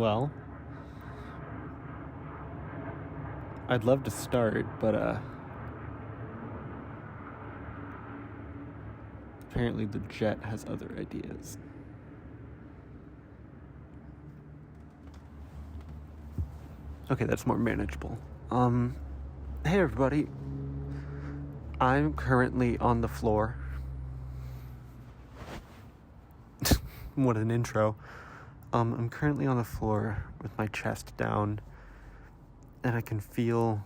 Well, I'd love to start, but apparently the jet has other ideas. Okay, that's more manageable. Hey everybody. I'm currently on the floor. What an intro. I'm currently on the floor with my chest down, and I can feel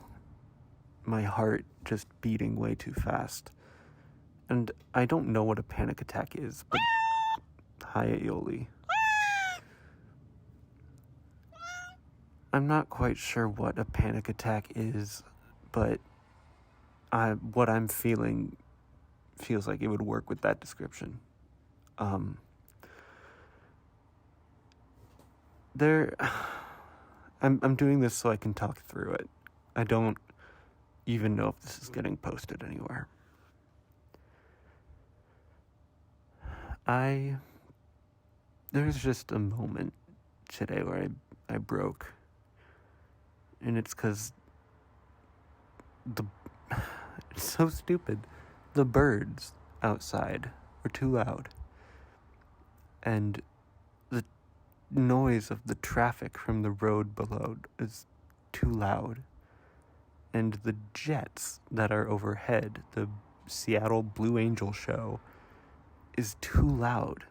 my heart just beating way too fast. And I don't know what a panic attack is, but hi, Aioli. I'm not quite sure what a panic attack is, but what I'm feeling feels like it would work with that description. I'm doing this so I can talk through it. I don't even know if this is getting posted anywhere. There's just a moment today where I broke. And it's because it's so stupid. The birds outside are too loud. And the noise of the traffic from the road below is too loud. And the jets that are overhead, the Seattle Blue Angel show, is too loud.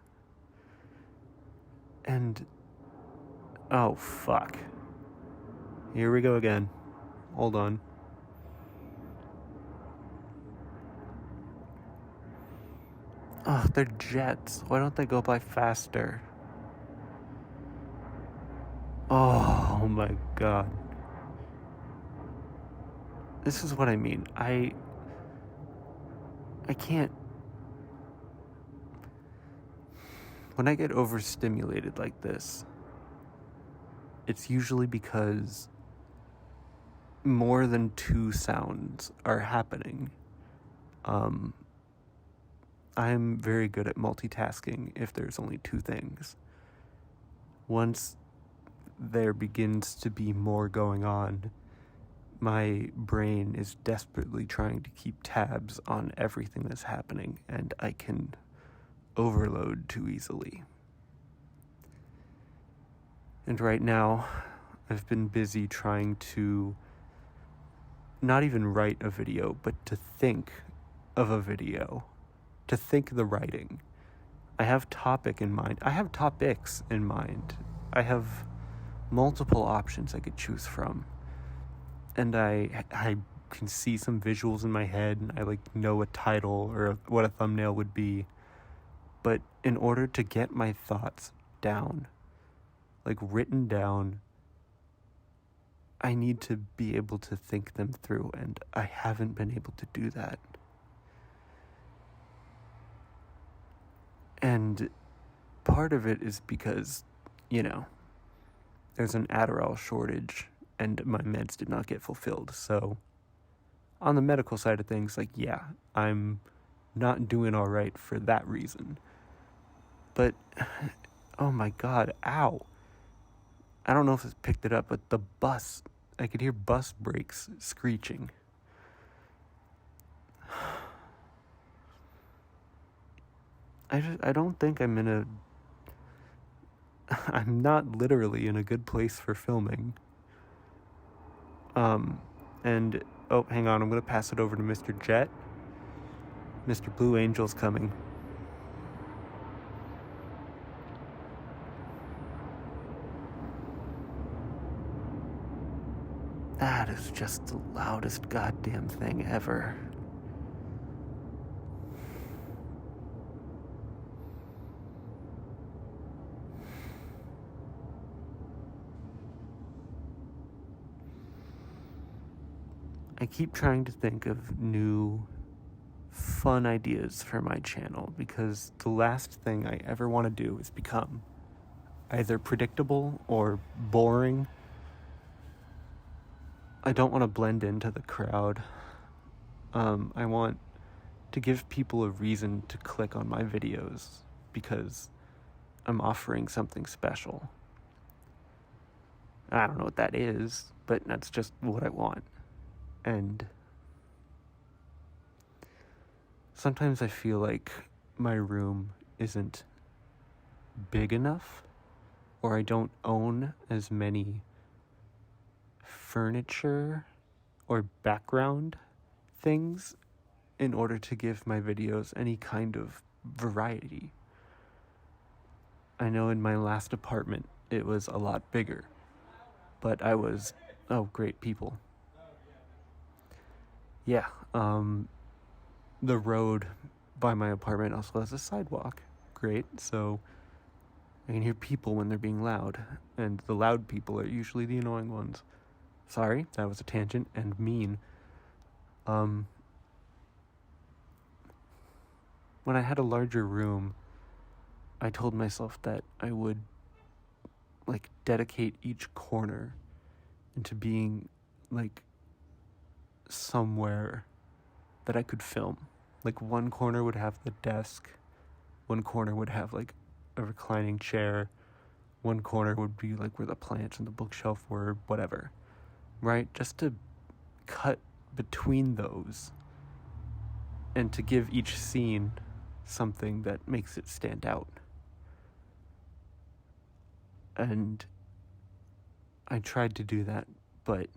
And oh fuck. Here we go again. Hold on. Oh, they're jets. Why don't they go by faster? Oh my god. This is what I mean. I can't. When I get overstimulated like this, it's usually because more than two sounds are happening. I'm very good at multitasking if there's only two things. Once there begins to be more going on, my brain is desperately trying to keep tabs on everything that's happening, and I can overload too easily. And right now, I've been busy trying to not even write a video, but to think of a video, to think the writing. I have topics in mind. I have multiple options I could choose from. And I can see some visuals in my head, and I know a title or what a thumbnail would be. But in order to get my thoughts down, written down, I need to be able to think them through, and I haven't been able to do that. And part of it is because, there's an Adderall shortage, and my meds did not get fulfilled. So, on the medical side of things, I'm not doing all right for that reason. But, oh my god, ow. I don't know if it's picked it up, but the bus, I could hear bus brakes screeching. I don't think I'm not literally in a good place for filming. And, oh, hang on, I'm going to pass it over to Mr. Jet. Mr. Blue Angel's coming. That is just the loudest goddamn thing ever. I keep trying to think of new, fun ideas for my channel, because the last thing I ever want to do is become either predictable or boring. I don't want to blend into the crowd. I want to give people a reason to click on my videos because I'm offering something special. I don't know what that is, but that's just what I want. And sometimes I feel like my room isn't big enough, or I don't own as many furniture or background things in order to give my videos any kind of variety. I know in my last apartment it was a lot bigger, but I was, great people. Yeah, the road by my apartment also has a sidewalk. Great, so I can hear people when they're being loud, and the loud people are usually the annoying ones. Sorry, that was a tangent and mean. When I had a larger room, I told myself that I would, dedicate each corner into being, somewhere that I could film. Like, one corner would have the desk, one corner would have, a reclining chair, one corner would be, where the plants and the bookshelf were, whatever. Right? Just to cut between those and to give each scene something that makes it stand out. And I tried to do that, but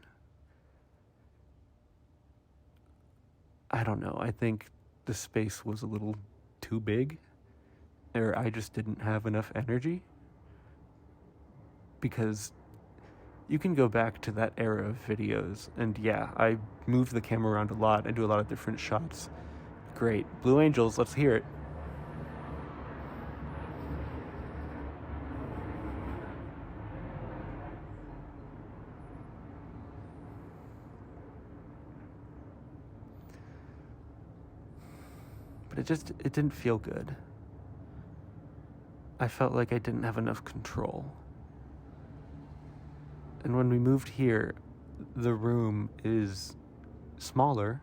I don't know. I think the space was a little too big, or I just didn't have enough energy. Because you can go back to that era of videos, and yeah, I move the camera around a lot. I do a lot of different shots. Great. Blue Angels, let's hear it. But it didn't feel good. I felt like I didn't have enough control. And when we moved here, the room is smaller,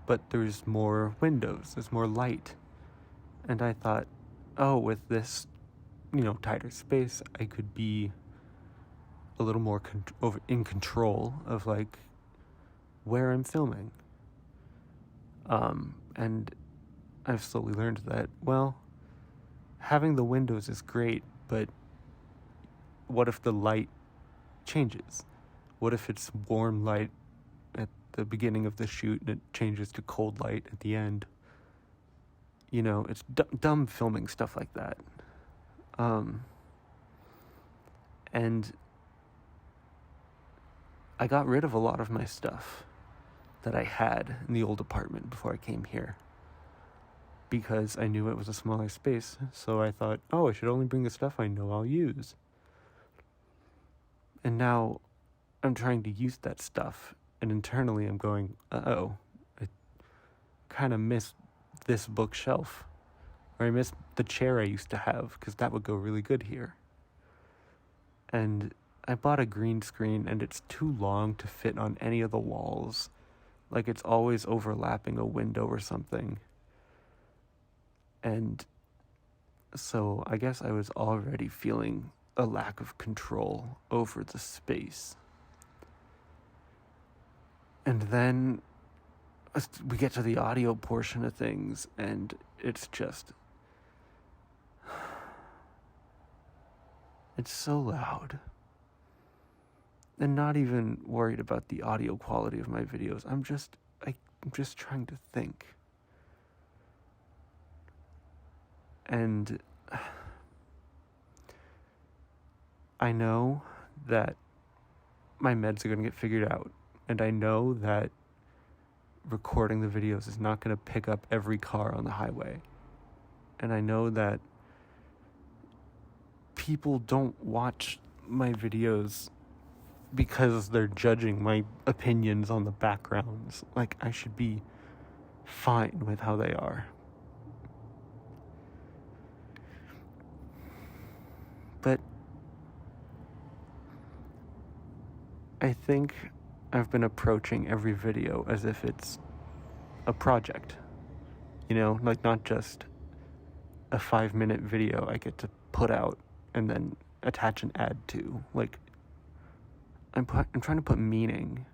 but there's more windows, there's more light. And I thought, with this, tighter space, I could be a little more in control of, where I'm filming. And I've slowly learned that, having the windows is great, but what if the light changes? What if it's warm light at the beginning of the shoot and it changes to cold light at the end? It's dumb filming stuff like that. And I got rid of a lot of my stuff that I had in the old apartment before I came here, because I knew it was a smaller space. So I thought, I should only bring the stuff I know I'll use. And now I'm trying to use that stuff, and internally I'm going, I kind of miss this bookshelf, or I miss the chair I used to have, because that would go really good here. And I bought a green screen, and it's too long to fit on any of the walls. It's always overlapping a window or something. And so I guess I was already feeling a lack of control over the space. And then we get to the audio portion of things, and it's just... it's so loud. And not even worried about the audio quality of my videos. I'm just trying to think. And I know that my meds are going to get figured out. And I know that recording the videos is not going to pick up every car on the highway. And I know that people don't watch my videos because they're judging my opinions on the backgrounds. I should be fine with how they are. But I think I've been approaching every video as if it's a project. Not just a 5-minute video I get to put out and then attach an ad to. I'm trying to put meaning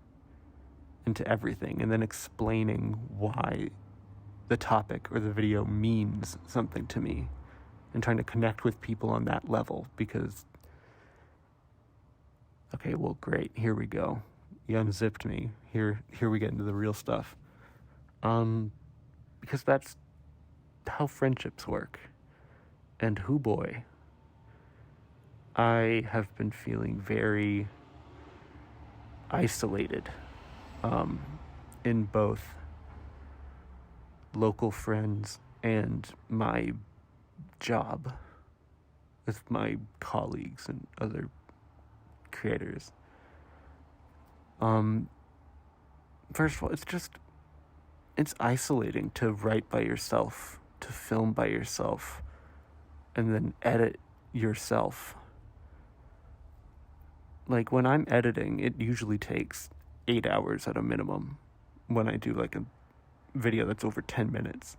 into everything and then explaining why the topic or the video means something to me and trying to connect with people on that level because, okay, well, great, here we go. You unzipped me. Here we get into the real stuff. Because that's how friendships work. And hoo boy, I have been feeling very isolated in both local friends and my job with my colleagues and other creators. First of all, it's isolating to write by yourself, to film by yourself, and then edit yourself. Like, when I'm editing, it usually takes 8 hours at a minimum when I do like a video that's over 10 minutes.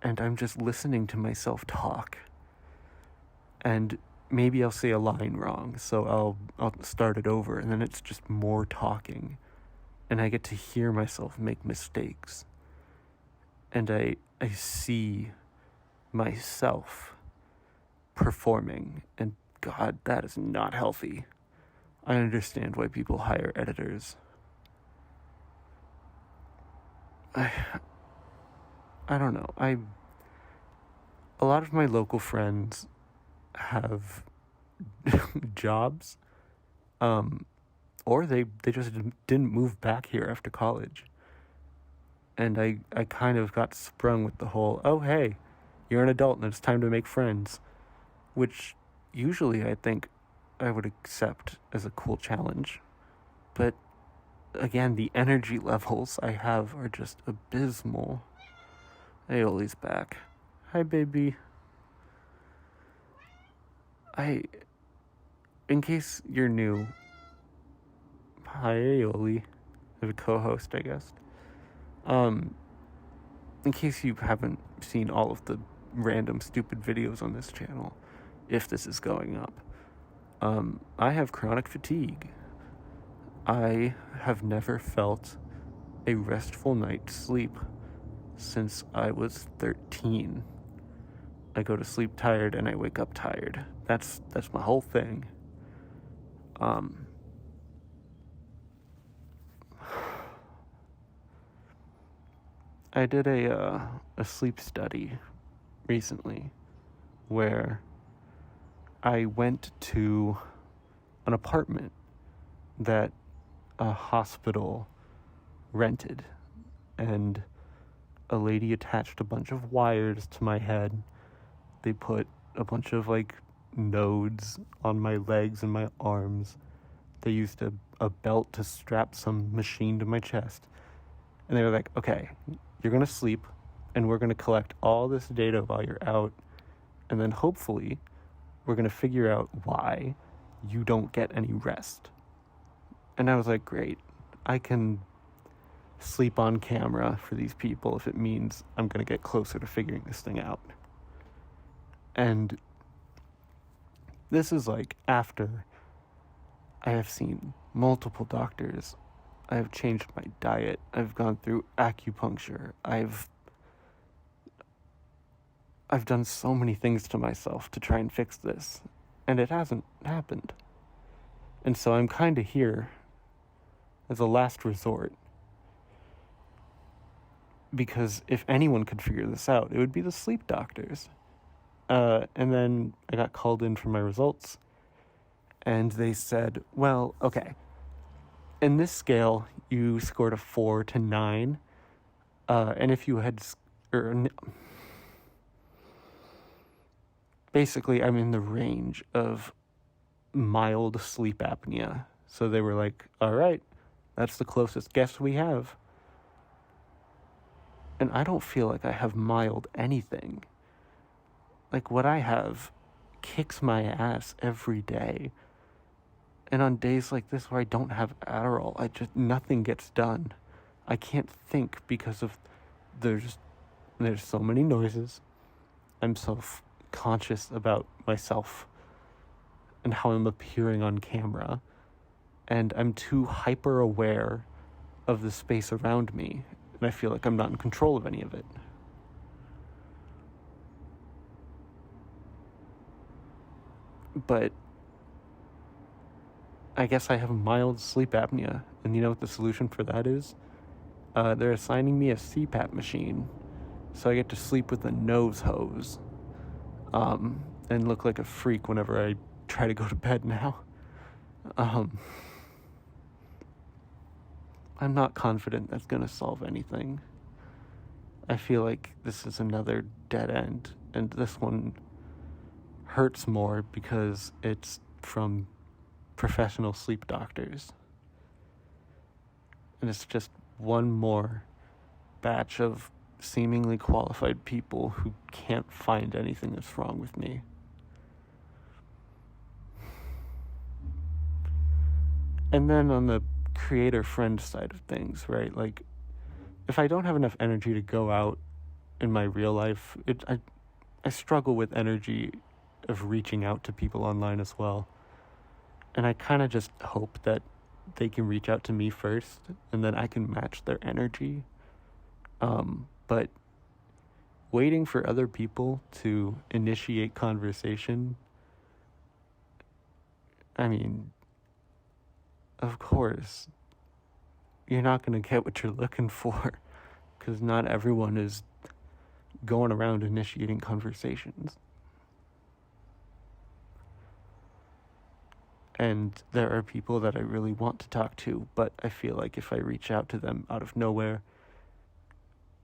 And I'm just listening to myself talk. And maybe I'll say a line wrong, so I'll start it over, and then it's just more talking. And I get to hear myself make mistakes. And I see myself performing, and God, that is not healthy. I understand why people hire editors. I don't know. A lot of my local friends have jobs, or they just didn't move back here after college. And I kind of got sprung with the whole, oh, hey, you're an adult and it's time to make friends, which usually I think I would accept as a cool challenge. But again, the energy levels I have are just abysmal. Hey, Ollie's back. Hi, baby. In case you're new, hi, Aioli, as a co-host, I guess. In case you haven't seen all of the random stupid videos on this channel, if this is going up, I have chronic fatigue. I have never felt a restful night's sleep since I was 13. I go to sleep tired and I wake up tired. That's my whole thing. I did a sleep study recently where I went to an apartment that a hospital rented, and a lady attached a bunch of wires to my head. They put a bunch of like nodes on my legs and my arms. They used a belt to strap some machine to my chest. And they were like, okay, you're going to sleep and we're going to collect all this data while you're out. And then hopefully we're going to figure out why you don't get any rest. And I was like, great, I can sleep on camera for these people if it means I'm going to get closer to figuring this thing out. And this is like after I have seen multiple doctors. I have changed my diet. I've gone through acupuncture. I've done so many things to myself to try and fix this, and it hasn't happened. And so I'm kind of here as a last resort, because if anyone could figure this out, it would be the sleep doctors. And then I got called in for my results, and they said, well, okay, in this scale, you scored a 4 to 9, and if you had, basically, I'm in the range of mild sleep apnea. So they were like, all right, that's the closest guess we have. And I don't feel like I have mild anything. Like, what I have kicks my ass every day. And on days like this where I don't have Adderall, nothing gets done. I can't think because of there's so many noises. I'm so conscious about myself. and how I'm appearing on camera, and I'm too hyper aware of the space around me, and I feel like I'm not in control of any of it. But I guess I have mild sleep apnea, and you know what the solution for that is? They're assigning me a CPAP machine, so I get to sleep with a nose hose, and look like a freak whenever I try to go to bed now. I'm not confident that's gonna solve anything. I feel like this is another dead end, and this one hurts more because it's from professional sleep doctors. And it's just one more batch of seemingly qualified people who can't find anything that's wrong with me. And then on the creator friend side of things, right? Like, if I don't have enough energy to go out in my real life, I struggle with energy of reaching out to people online as well. And I kind of just hope that they can reach out to me first, and then I can match their energy. But waiting for other people to initiate conversation, I mean, of course, you're not going to get what you're looking for, because not everyone is going around initiating conversations. And there are people that I really want to talk to, but I feel like if I reach out to them out of nowhere,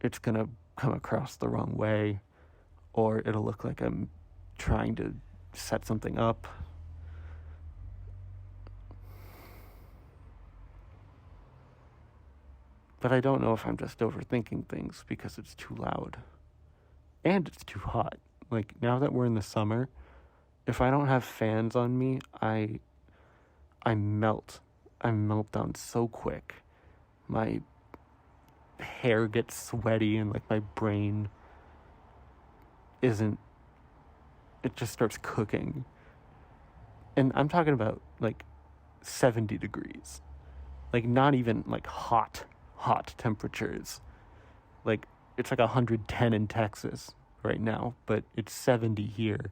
it's going to come across the wrong way, or it'll look like I'm trying to set something up. But I don't know if I'm just overthinking things because it's too loud. And it's too hot. Like, now that we're in the summer, if I don't have fans on me, I melt. I melt down so quick. My hair gets sweaty and like my brain isn't, it just starts cooking. And I'm talking about like 70 degrees. Like, not even like hot temperatures. Like, it's like 110 in Texas right now, but it's 70 here,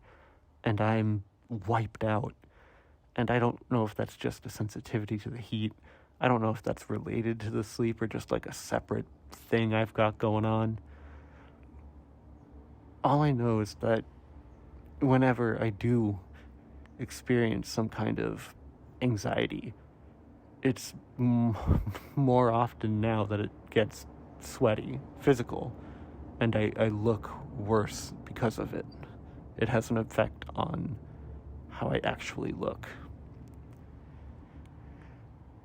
and I'm wiped out. And I don't know if that's just a sensitivity to the heat. I don't know if that's related to the sleep or just like a separate thing I've got going on. All I know is that whenever I do experience some kind of anxiety, it's more often now that it gets sweaty, physical, and I look worse because of it. It has an effect on how I actually look.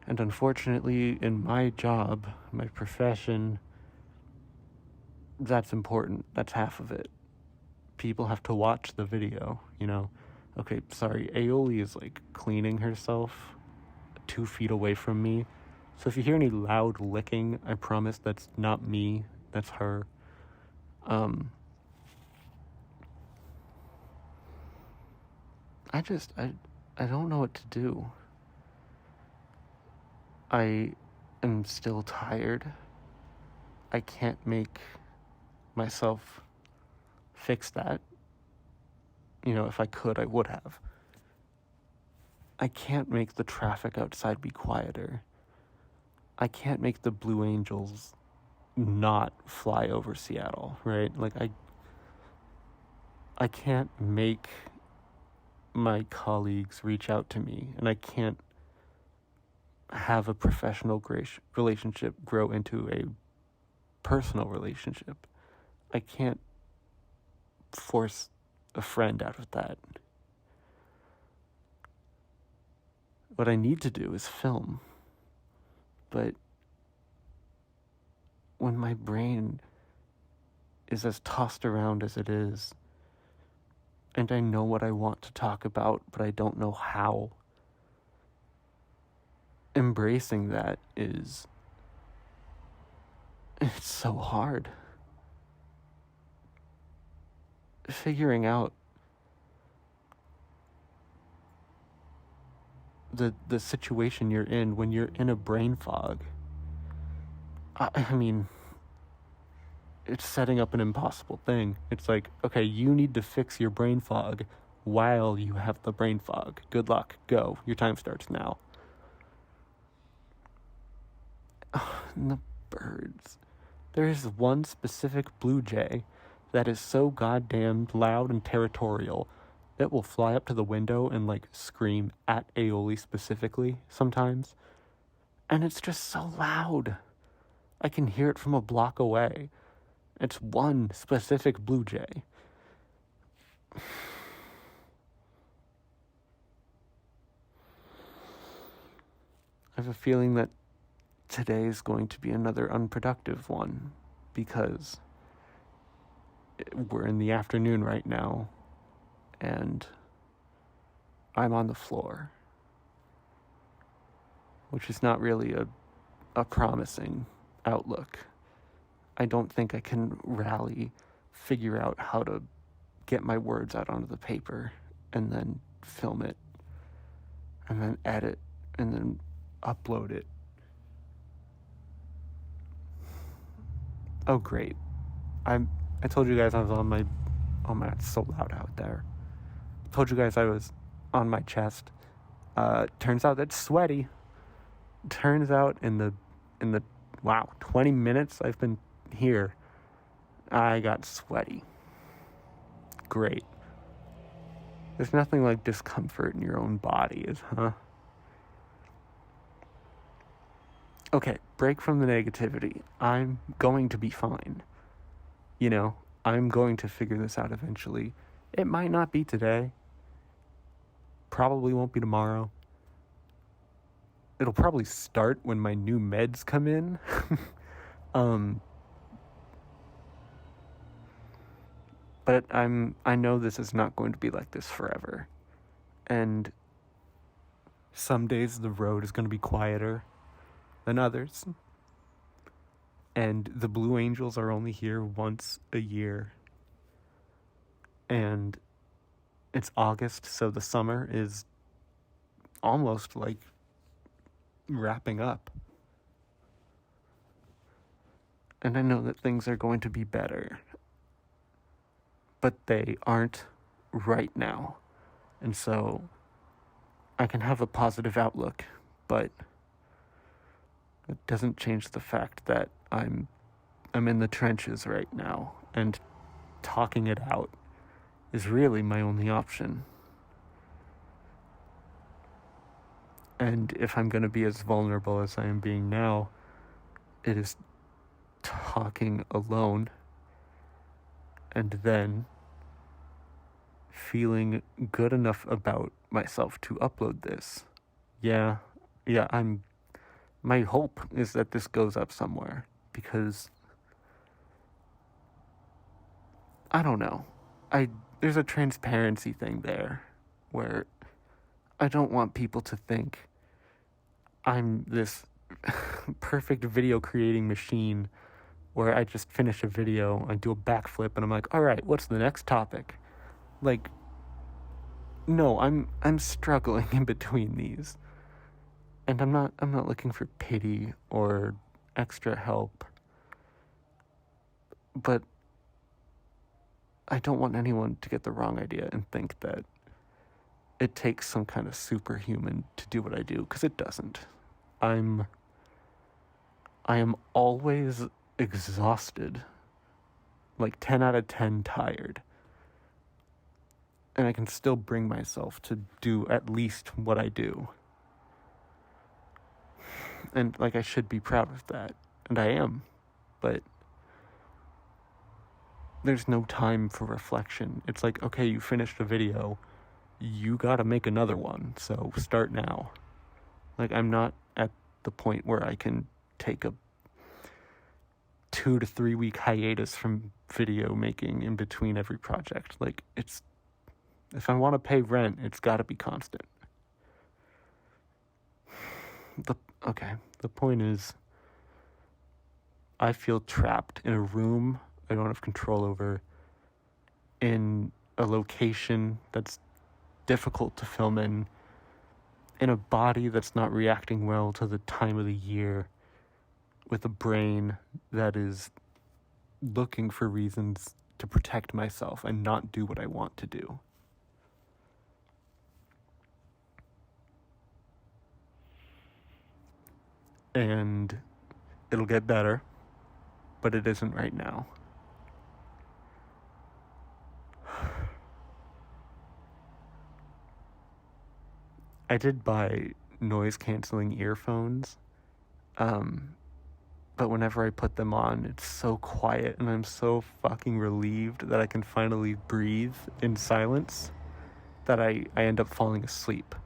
And unfortunately, in my job, my profession, that's important. That's half of it. People have to watch the video, you know. Okay, sorry, Aioli is like cleaning herself 2 feet away from me. So if you hear any loud licking, I promise that's not me, that's her. I don't know what to do. I am still tired. I can't make myself fix that. You know, if I could, I would have. I can't make the traffic outside be quieter. I can't make the Blue Angels not fly over Seattle, right? Like, I can't make my colleagues reach out to me, and I can't have a professional relationship grow into a personal relationship. I can't force a friend out of that. What I need to do is film. But when my brain is as tossed around as it is, and I know what I want to talk about, but I don't know how, embracing that it's so hard. Figuring out the situation you're in when you're in a brain fog. I mean, it's setting up an impossible thing. It's like, okay, you need to fix your brain fog while you have the brain fog. Good luck. Go. Your time starts now. And the birds. There is one specific blue jay that is so goddamn loud and territorial that will fly up to the window and like scream at Aioli specifically sometimes. And it's just so loud. I can hear it from a block away. It's one specific blue jay. I have a feeling that today is going to be another unproductive one because we're in the afternoon right now and I'm on the floor, which is not really a promising outlook. I don't think I can figure out how to get my words out onto the paper and then film it and then edit and then upload it. Oh great. I told you guys I was on my, oh man, it's so loud out there. I told you guys I was on my chest. Turns out that's sweaty. Turns out in the 20 minutes I've been here, I got sweaty. Great. There's nothing like discomfort in your own body, huh? Okay, break from the negativity. I'm going to be fine. I'm going to figure this out eventually. It might not be today. Probably won't be tomorrow. It'll probably start when my new meds come in. But I know this is not going to be like this forever. And some days the road is going to be quieter than others. And the Blue Angels are only here once a year. And it's August, so the summer is almost like wrapping up. And I know that things are going to be better. But they aren't right now. And so I can have a positive outlook, but it doesn't change the fact that I'm in the trenches right now, and talking it out is really my only option. And if I'm going to be as vulnerable as I am being now, it is talking alone and then feeling good enough about myself to upload this. Yeah, my hope is that this goes up somewhere, because I don't know. There's a transparency thing there where I don't want people to think I'm this perfect video creating machine where I just finish a video, I do a backflip, and I'm like, all right, what's the next topic? Like, no, I'm struggling in between these. And I'm not looking for pity or extra help. But I don't want anyone to get the wrong idea and think that it takes some kind of superhuman to do what I do, because it doesn't. I am always exhausted, like 10 out of 10 tired. And I can still bring myself to do at least what I do. And like, I should be proud of that. And I am. But there's no time for reflection. It's like, okay, you finished a video, you gotta make another one, so start now. Like, I'm not at the point where I can take a 2 to 3 week hiatus from video making in between every project. Like, if I want to pay rent, it's gotta be constant. The point is, I feel trapped in a room I don't have control over, in a location that's difficult to film in in a body that's not reacting well to the time of the year, with a brain that is looking for reasons to protect myself and not do what I want to do. And it'll get better, but it isn't right now. I did buy noise-canceling earphones, but whenever I put them on, it's so quiet, and I'm so fucking relieved that I can finally breathe in silence that I end up falling asleep.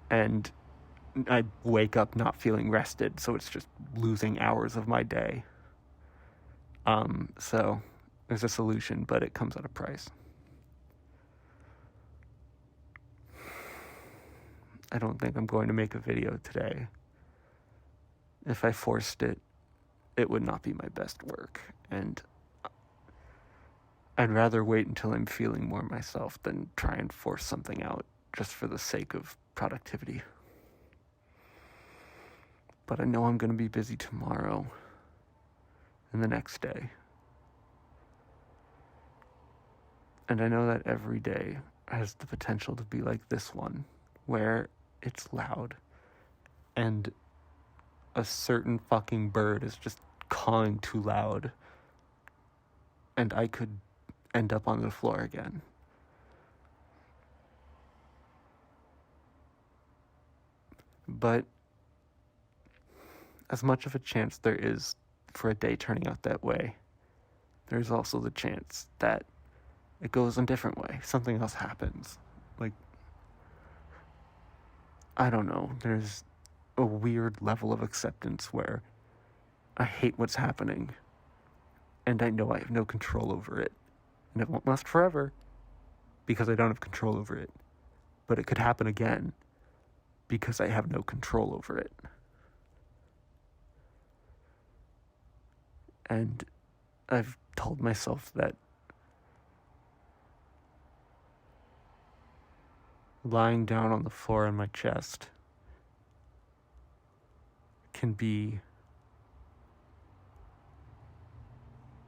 And I wake up not feeling rested, so it's just losing hours of my day. So there's a solution, but it comes at a price. I don't think I'm going to make a video today. If I forced it, it would not be my best work, and I'd rather wait until I'm feeling more myself than try and force something out just for the sake of productivity. But I know I'm going to be busy tomorrow and the next day. And I know that every day has the potential to be like this one, where it's loud and a certain fucking bird is just cawing too loud and I could end up on the floor again. But as much of a chance there is for a day turning out that way, there's also the chance that it goes a different way. Something else happens. Like, I don't know, there's a weird level of acceptance where I hate what's happening and I know I have no control over it, and it won't last forever because I don't have control over it, but it could happen again because I have no control over it. And I've told myself that lying down on the floor on my chest can be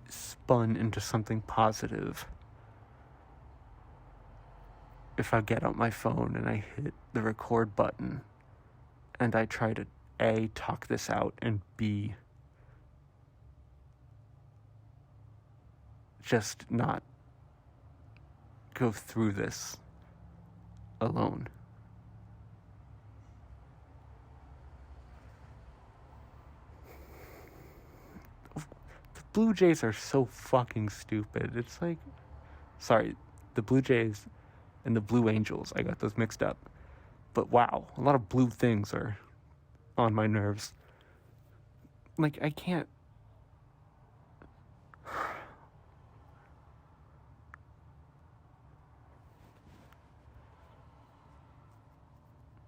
spun into something positive if I get out my phone and I hit the record button and I try to A, talk this out, and B, just not go through this alone. The Blue Jays are so fucking stupid. It's like, sorry, the Blue Jays and the Blue Angels, I got those mixed up. But wow, a lot of blue things are on my nerves. Like, I can't...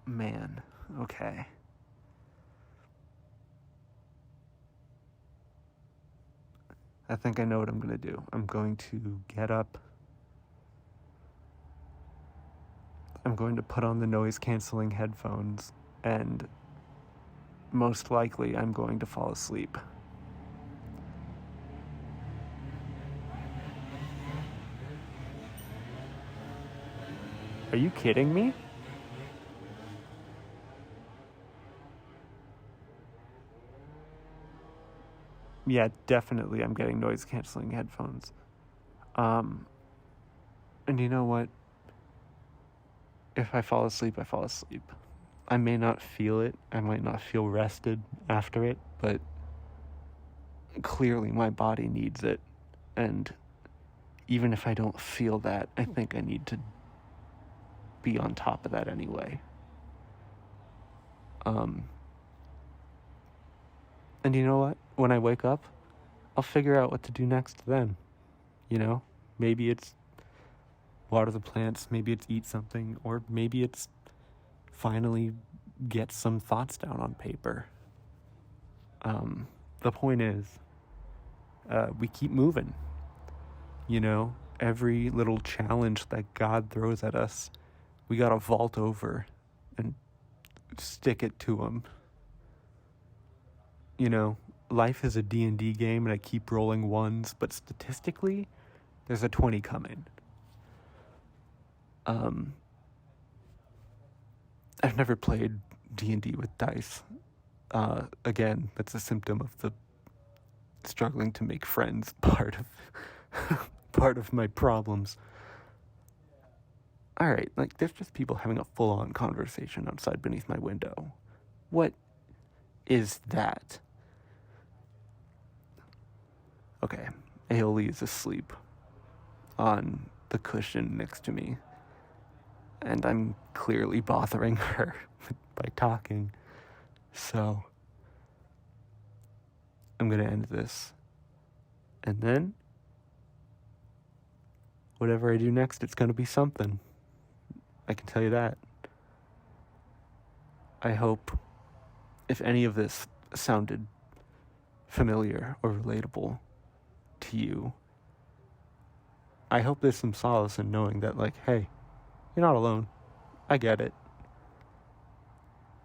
Man, okay. I think I know what I'm going to do. I'm going to get up. I'm going to put on the noise-canceling headphones, and most likely I'm going to fall asleep. Are you kidding me? Yeah, definitely I'm getting noise-canceling headphones. And you know what? If I fall asleep, I fall asleep. I may not feel it. I might not feel rested after it, but clearly my body needs it. And even if I don't feel that, I think I need to be on top of that anyway. And you know what? When I wake up, I'll figure out what to do next then. You know? Maybe it's water the plants, maybe it's eat something, or maybe it's finally get some thoughts down on paper. The point is, we keep moving. You know? Every little challenge that God throws at us, we gotta vault over and stick it to them. You know, life is a D&D game and I keep rolling ones, but statistically, there's a 20 coming. I've never played D&D with dice. Again, that's a symptom of the struggling to make friends part of my problems. Alright, like, there's just people having a full-on conversation outside beneath my window. What is that? Okay, Aeoli is asleep on the cushion next to me, and I'm clearly bothering her by talking, so I'm gonna end this, and then whatever I do next, it's gonna be something. I can tell you that. I hope if any of this sounded familiar or relatable to you, I hope there's some solace in knowing that, like, hey, you're not alone. I get it.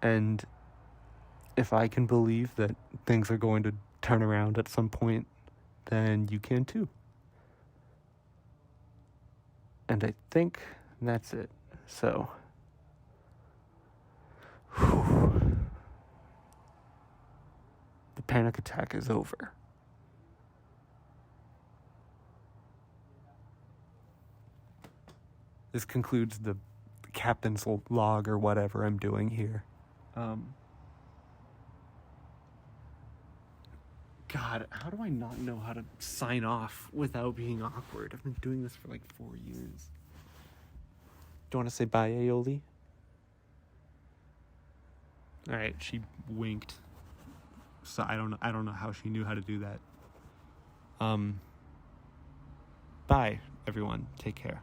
And if I can believe that things are going to turn around at some point, then you can too. And I think that's it. So, the panic attack is over. This concludes the captain's log or whatever I'm doing here. God, how do I not know how to sign off without being awkward? I've been doing this for like 4 years. Do you want to say bye, Aeoli? Alright, she winked. So I don't know how she knew how to do that. Bye, everyone. Take care.